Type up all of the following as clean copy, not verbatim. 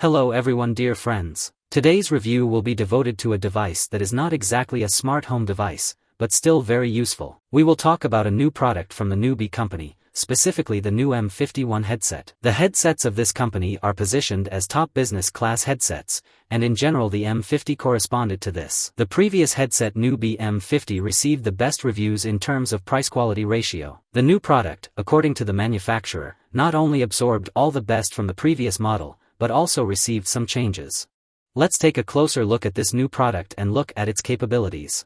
Hello everyone, dear friends. Today's review will be devoted to a device that is not exactly a smart home device, but still very useful. We will talk about a new product from the NewBee company, specifically the new M51 headset. The headsets of this company are positioned as top business class headsets, and in general the M50 corresponded to this. The previous headset NewBee M50 received the best reviews in terms of price-quality ratio. The new product, according to the manufacturer, not only absorbed all the best from the previous model, but also received some changes. Let's take a closer look at this new product and look at its capabilities.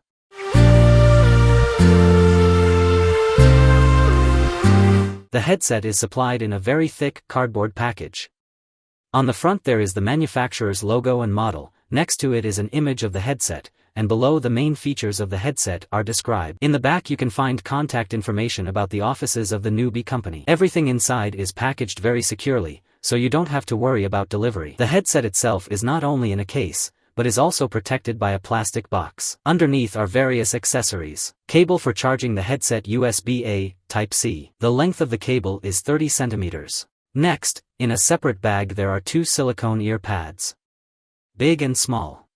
The headset is supplied in a very thick cardboard package. On the front there is the manufacturer's logo and model, next to it is an image of the headset, and below the main features of the headset are described. In the back you can find contact information about the offices of the NewBee company. Everything inside is packaged very securely, so you don't have to worry about delivery. The headset itself is not only in a case, but is also protected by a plastic box. Underneath are various accessories. Cable for charging the headset USB-A, Type-C. The length of the cable is 30 centimeters. Next, in a separate bag there are two silicone ear pads. Big and small.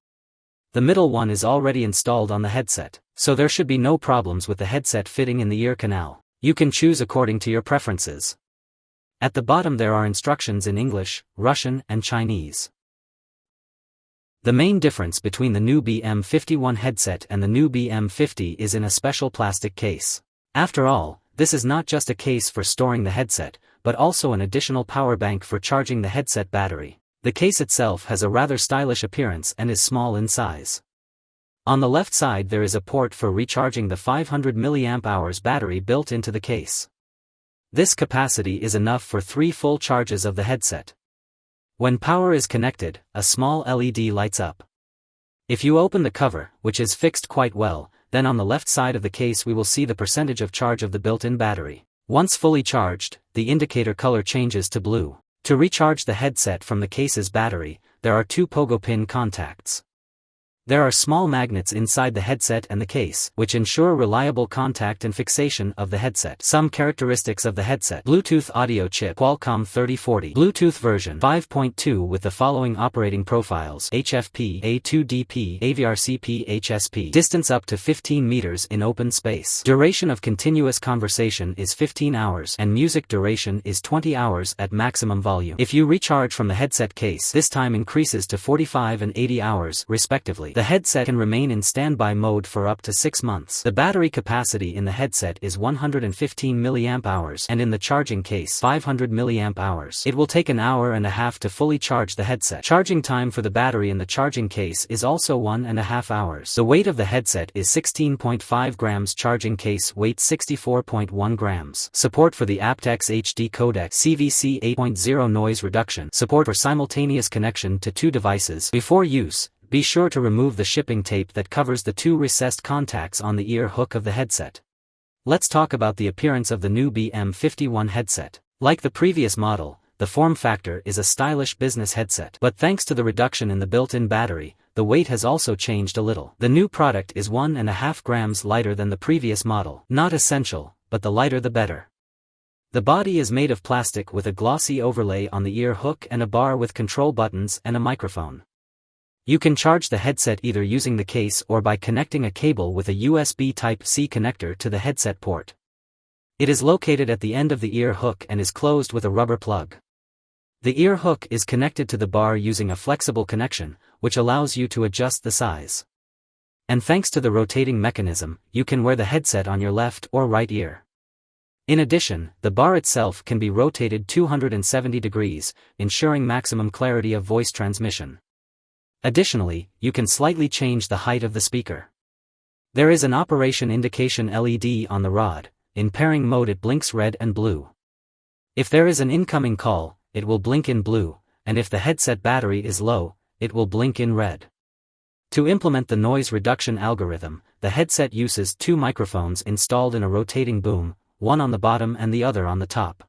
The middle one is already installed on the headset, so there should be no problems with the headset fitting in the ear canal. You can choose according to your preferences. At the bottom there are instructions in English, Russian and Chinese. The main difference between the NewBee M51 headset and the NewBee M50 is in a special plastic case. After all, this is not just a case for storing the headset, but also an additional power bank for charging the headset battery. The case itself has a rather stylish appearance and is small in size. On the left side there is a port for recharging the 500 mAh battery built into the case. This capacity is enough for 3 full charges of the headset. When power is connected, a small LED lights up. If you open the cover, which is fixed quite well, then on the left side of the case we will see the percentage of charge of the built-in battery. Once fully charged, the indicator color changes to blue. To recharge the headset from the case's battery, there are 2 pogo pin contacts. There are small magnets inside the headset and the case, which ensure reliable contact and fixation of the headset. Some characteristics of the headset: Bluetooth audio chip Qualcomm 3040, Bluetooth version 5.2 with the following operating profiles: HFP, A2DP, AVRCP, HSP. Distance up to 15 meters in open space. Duration of continuous conversation is 15 hours, and music duration is 20 hours at maximum volume. If you recharge from the headset case, this time increases to 45 and 80 hours, respectively. The headset can remain in standby mode for up to 6 months. The battery capacity in the headset is 115 mAh and in the charging case 500 mAh. It will take an hour and a half to fully charge the headset. Charging time for the battery in the charging case is also 1.5 hours. The weight of the headset is 16.5 grams. Charging case weight 64.1 grams. Support for the aptX HD codec CVC 8.0 noise reduction. Support for simultaneous connection to 2 devices. Before use, be sure to remove the shipping tape that covers the 2 recessed contacts on the ear hook of the headset. Let's talk about the appearance of the NewBee M51 headset. Like the previous model, the form factor is a stylish business headset. But thanks to the reduction in the built-in battery, the weight has also changed a little. The new product is 1.5 grams lighter than the previous model. Not essential, but the lighter the better. The body is made of plastic with a glossy overlay on the ear hook and a bar with control buttons and a microphone. You can charge the headset either using the case or by connecting a cable with a USB Type-C connector to the headset port. It is located at the end of the ear hook and is closed with a rubber plug. The ear hook is connected to the bar using a flexible connection, which allows you to adjust the size. And thanks to the rotating mechanism, you can wear the headset on your left or right ear. In addition, the bar itself can be rotated 270 degrees, ensuring maximum clarity of voice transmission. Additionally, you can slightly change the height of the speaker. There is an operation indication LED on the rod. In pairing mode it blinks red and blue. If there is an incoming call, it will blink in blue, and if the headset battery is low, it will blink in red. To implement the noise reduction algorithm, the headset uses 2 microphones installed in a rotating boom, one on the bottom and the other on the top.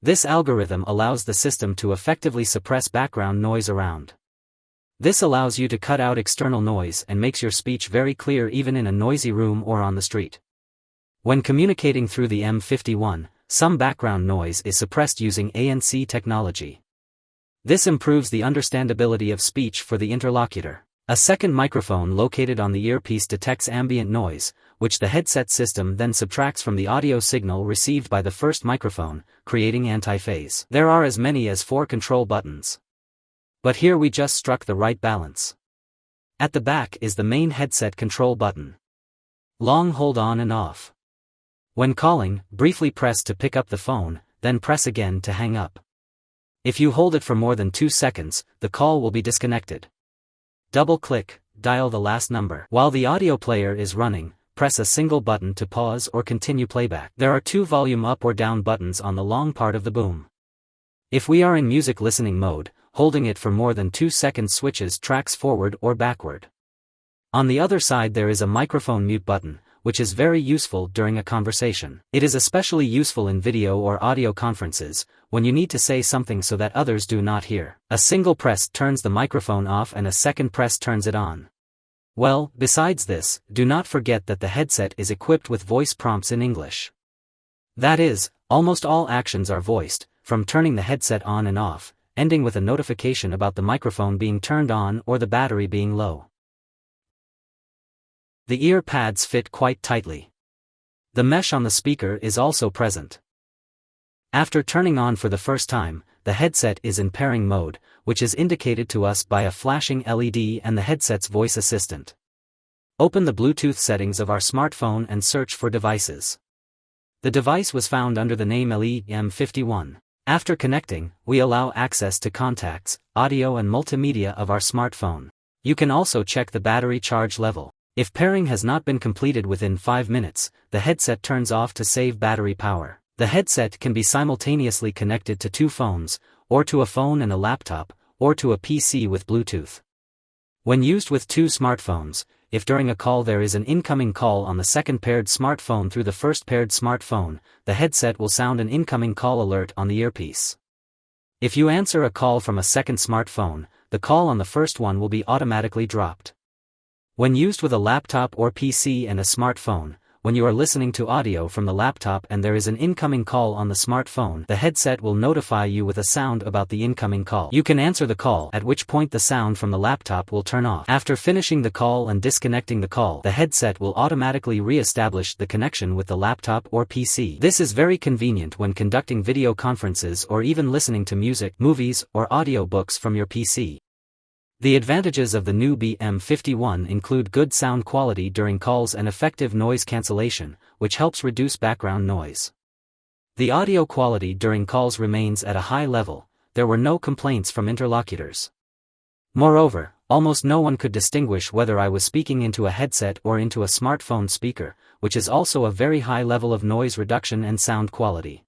This algorithm allows the system to effectively suppress background noise around. This allows you to cut out external noise and makes your speech very clear even in a noisy room or on the street. When communicating through the M51, some background noise is suppressed using ANC technology. This improves the understandability of speech for the interlocutor. A second microphone located on the earpiece detects ambient noise, which the headset system then subtracts from the audio signal received by the first microphone, creating anti-phase. There are as many as 4 control buttons. But here we just struck the right balance. At the back is the main headset control button. Long hold on and off. When calling, briefly press to pick up the phone, then press again to hang up. If you hold it for more than 2 seconds, the call will be disconnected. Double-click, dial the last number. While the audio player is running, press a single button to pause or continue playback. There are 2 volume up or down buttons on the long part of the boom. If we are in music listening mode, holding it for more than 2 seconds switches tracks forward or backward. On the other side there is a microphone mute button, which is very useful during a conversation. It is especially useful in video or audio conferences, when you need to say something so that others do not hear. A single press turns the microphone off and a second press turns it on. Well, besides this, do not forget that the headset is equipped with voice prompts in English. That is, almost all actions are voiced, from turning the headset on and off, ending with a notification about the microphone being turned on or the battery being low. The ear pads fit quite tightly. The mesh on the speaker is also present. After turning on for the first time, the headset is in pairing mode, which is indicated to us by a flashing LED and the headset's voice assistant. Open the Bluetooth settings of our smartphone and search for devices. The device was found under the name Bee M51. After connecting, we allow access to contacts, audio and multimedia of our smartphone. You can also check the battery charge level. If pairing has not been completed within 5 minutes, the headset turns off to save battery power. The headset can be simultaneously connected to 2 phones, or to a phone and a laptop, or to a PC with Bluetooth. When used with 2 smartphones, if during a call there is an incoming call on the second paired smartphone through the first paired smartphone, the headset will sound an incoming call alert on the earpiece. If you answer a call from a second smartphone, the call on the first one will be automatically dropped. When used with a laptop or PC and a smartphone, when you are listening to audio from the laptop and there is an incoming call on the smartphone, the headset will notify you with a sound about the incoming call. You can answer the call, at which point the sound from the laptop will turn off. After finishing the call and disconnecting the call, the headset will automatically re-establish the connection with the laptop or PC. This is very convenient when conducting video conferences or even listening to music, movies, or audiobooks from your PC. The advantages of the NewBee M51 include good sound quality during calls and effective noise cancellation, which helps reduce background noise. The audio quality during calls remains at a high level. There were no complaints from interlocutors. Moreover, almost no one could distinguish whether I was speaking into a headset or into a smartphone speaker, which is also a very high level of noise reduction and sound quality.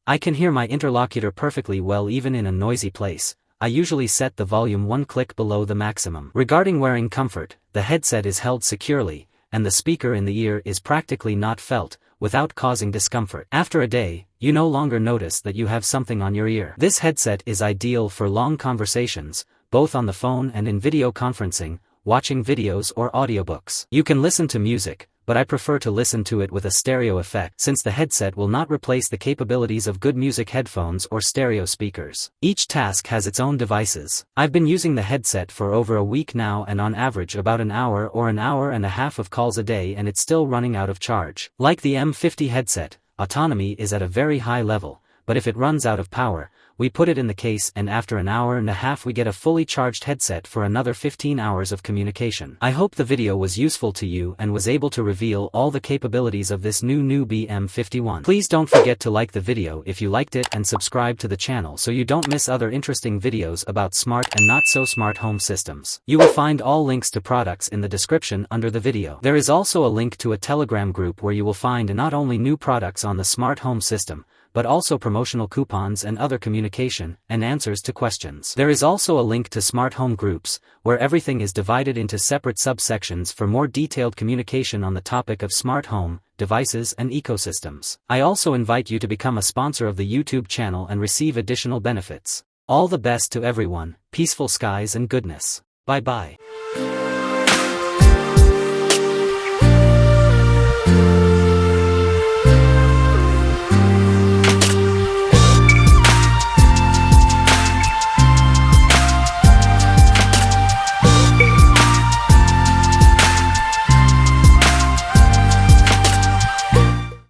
I can hear my interlocutor perfectly well even in a noisy place. I usually set the volume 1 click below the maximum. Regarding wearing comfort, the headset is held securely, and the speaker in the ear is practically not felt, without causing discomfort. After a day, you no longer notice that you have something on your ear. This headset is ideal for long conversations, both on the phone and in video conferencing, watching videos or audiobooks. You can listen to music, but I prefer to listen to it with a stereo effect since the headset will not replace the capabilities of good music headphones or stereo speakers. Each task has its own devices. I've been using the headset for over a week now and on average about an hour or an hour and a half of calls a day and it's still running out of charge. Like the M50 headset, autonomy is at a very high level, but if it runs out of power, we put it in the case and after an hour and a half we get a fully charged headset for another 15 hours of communication. I hope the video was useful to you and was able to reveal all the capabilities of this new NewBee M51. Please don't forget to like the video if you liked it and subscribe to the channel so you don't miss other interesting videos about smart and not so smart home systems. You will find all links to products in the description under the video. There is also a link to a Telegram group where you will find not only new products on the smart home system, but also promotional coupons and other communication and answers to questions. There is also a link to smart home groups, where everything is divided into separate subsections for more detailed communication on the topic of smart home, devices and ecosystems. I also invite you to become a sponsor of the YouTube channel and receive additional benefits. All the best to everyone, peaceful skies and goodness. Bye bye.